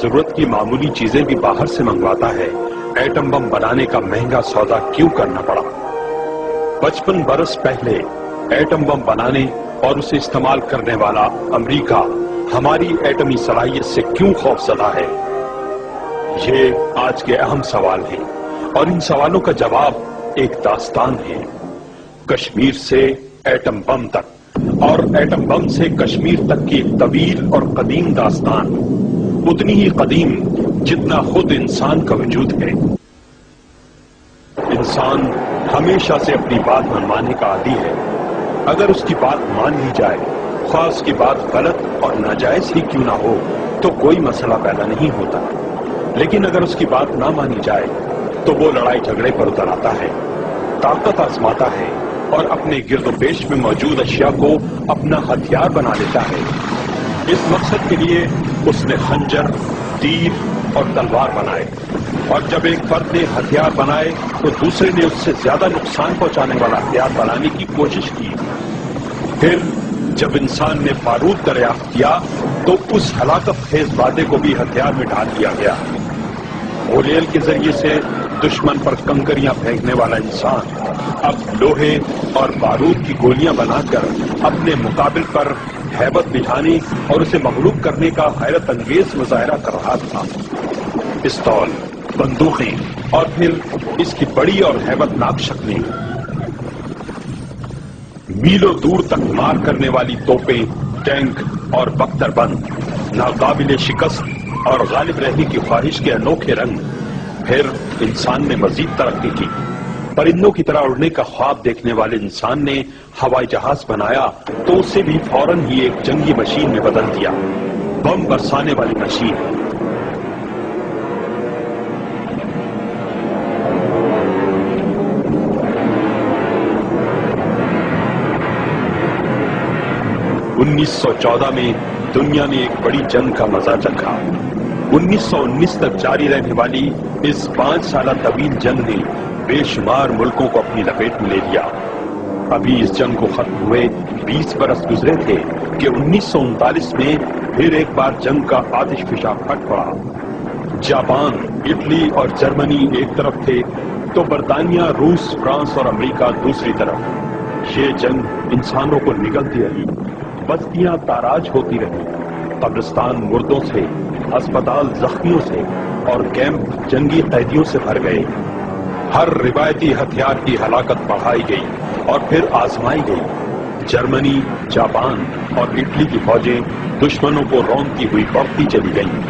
ضرورت کی معمولی چیزیں بھی باہر سے منگواتا ہے، ایٹم بم بنانے کا مہنگا سودا کیوں کرنا پڑا؟ 55 برس پہلے ایٹم بم بنانے اور اسے استعمال کرنے والا امریکہ ہماری ایٹمی صلاحیت سے کیوں خوفزدہ ہے؟ یہ آج کے اہم سوال ہیں اور ان سوالوں کا جواب ایک داستان ہے، کشمیر سے ایٹم بم تک اور ایٹم بم سے کشمیر تک کی ایک طویل اور قدیم داستان، اتنی ہی قدیم جتنا خود انسان کا وجود ہے۔ انسان ہمیشہ سے اپنی بات منوانے کا عادی ہے، اگر اس کی بات مان لی جائے، خواہ اس کی بات غلط اور ناجائز ہی کیوں نہ ہو تو کوئی مسئلہ پیدا نہیں ہوتا، لیکن اگر اس کی بات نہ مانی جائے تو وہ لڑائی جھگڑے پر اتر آتا ہے، طاقت آزماتا ہے اور اپنے گرد و پیش میں موجود اشیاء کو اپنا ہتھیار بنا لیتا ہے۔ اس مقصد کے لیے اس نے خنجر، تیر اور تلوار بنائے، اور جب ایک فرد نے ہتھیار بنائے تو دوسرے نے اس سے زیادہ نقصان پہنچانے والا ہتھیار بنانے کی کوشش کی۔ پھر جب انسان نے بارود دریافت کیا تو اس ہلاکت خیز وعدے کو بھی ہتھیار میں ڈال دیا گیا۔ غلیل کے ذریعے سے دشمن پر کنکریاں پھینکنے والا انسان اب لوہے اور بارود کی گولیاں بنا کر اپنے مقابل پر ہیبت بٹھانے اور اسے مغلوب کرنے کا حیرت انگیز مظاہرہ کر رہا تھا۔ پستول، بندوقیں اور پھر اس کی بڑی اور ہیبت ناک شکلیں، میلوں دور تک مار کرنے والی توپیں، ٹینک اور بختر بند، ناقابل شکست اور غالب رہنے کی خواہش کے انوکھے رنگ۔ پھر انسان نے مزید ترقی کی، پرندوں کی طرح اڑنے کا خواب دیکھنے والے انسان نے ہوائی جہاز بنایا تو اسے بھی فوراً ہی ایک جنگی مشین میں بدل دیا، بم برسانے والی مشین۔ انیس سو 14 میں دنیا نے ایک بڑی جنگ کا مزہ چکھا۔ 1919 تک جاری رہنے والی اس 5 سالہ طویل جنگ نے بے شمار ملکوں کو اپنی لپیٹ میں لے لیا۔ ابھی اس جنگ کو ختم ہوئے 20 برس گزرے تھے کہ 1939 میں پھر ایک بار جنگ کا آتش فشاں پھٹ پڑا۔ جاپان، اٹلی اور جرمنی ایک طرف تھے تو برطانیہ، روس، فرانس اور امریکہ دوسری طرف۔ یہ جنگ انسانوں کو نگلتی رہی، بستیاں تاراج ہوتی رہی، قبرستان مردوں سے، اسپتال زخمیوں سے اور کیمپ جنگی قیدیوں سے بھر گئے۔ ہر روایتی ہتھیار کی ہلاکت بڑھائی گئی اور پھر آزمائی گئی۔ جرمنی، جاپان اور اٹلی کی فوجیں دشمنوں کو رونتی ہوئی بڑھتی چلی گئیں۔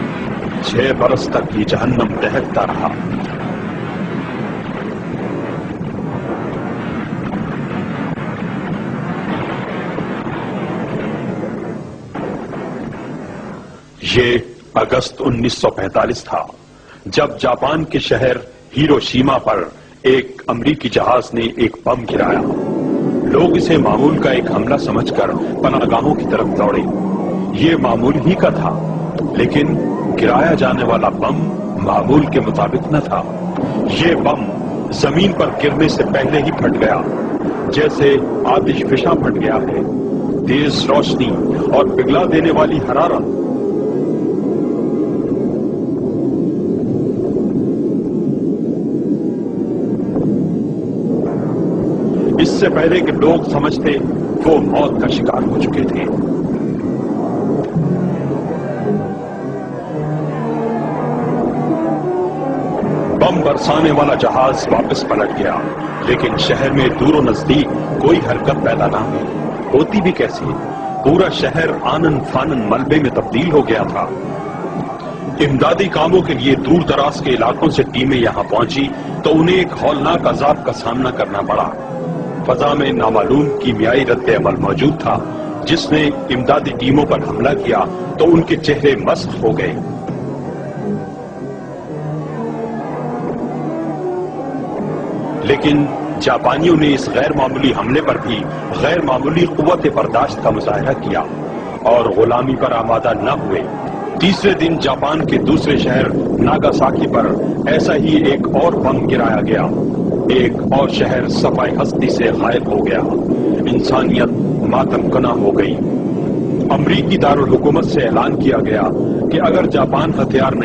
6 برس تک یہ جہنم دہکتا رہا۔ یہ اگست 1945 تھا جب جاپان کے شہر ہیروشیما پر ایک امریکی جہاز نے ایک بم گرایا۔ لوگ اسے معمول کا ایک حملہ سمجھ کر پناہ گاہوں کی طرف دوڑے۔ یہ معمول ہی کا تھا، لیکن گرایا جانے والا بم معمول کے مطابق نہ تھا۔ یہ بم زمین پر گرنے سے پہلے ہی پھٹ گیا، جیسے آتش فشاں پھٹ گیا ہے۔ تیز روشنی اور پگھلا دینے والی حرارت، اس سے پہلے کہ لوگ سمجھتے وہ موت کا شکار ہو چکے تھے۔ بم برسانے والا جہاز واپس پلٹ گیا، لیکن شہر میں دور و نزدیک کوئی حرکت پیدا نہ ہوئی۔ ہوتی بھی کیسے؟ پورا شہر آنن فانن ملبے میں تبدیل ہو گیا تھا۔ امدادی کاموں کے لیے دور دراز کے علاقوں سے ٹیمیں یہاں پہنچی تو انہیں ایک ہولناک عذاب کا سامنا کرنا پڑا۔ فضا میں نامعلوم کیمیائی رد عمل موجود تھا، جس نے امدادی ٹیموں پر حملہ کیا تو ان کے چہرے مسخ ہو گئے۔ لیکن جاپانیوں نے اس غیر معمولی حملے پر بھی غیر معمولی قوت برداشت کا مظاہرہ کیا اور غلامی پر آمادہ نہ ہوئے۔ تیسرے دن جاپان کے دوسرے شہر ناگاساکی پر ایسا ہی ایک اور بم گرایا گیا۔ ایک اور شہر صفائے ہستی سے غائب ہو گیا۔ انسانیت ماتم کناں ہو گئی۔ امریکی دارالحکومت سے اعلان کیا گیا کہ اگر جاپان ہتھیار نہیں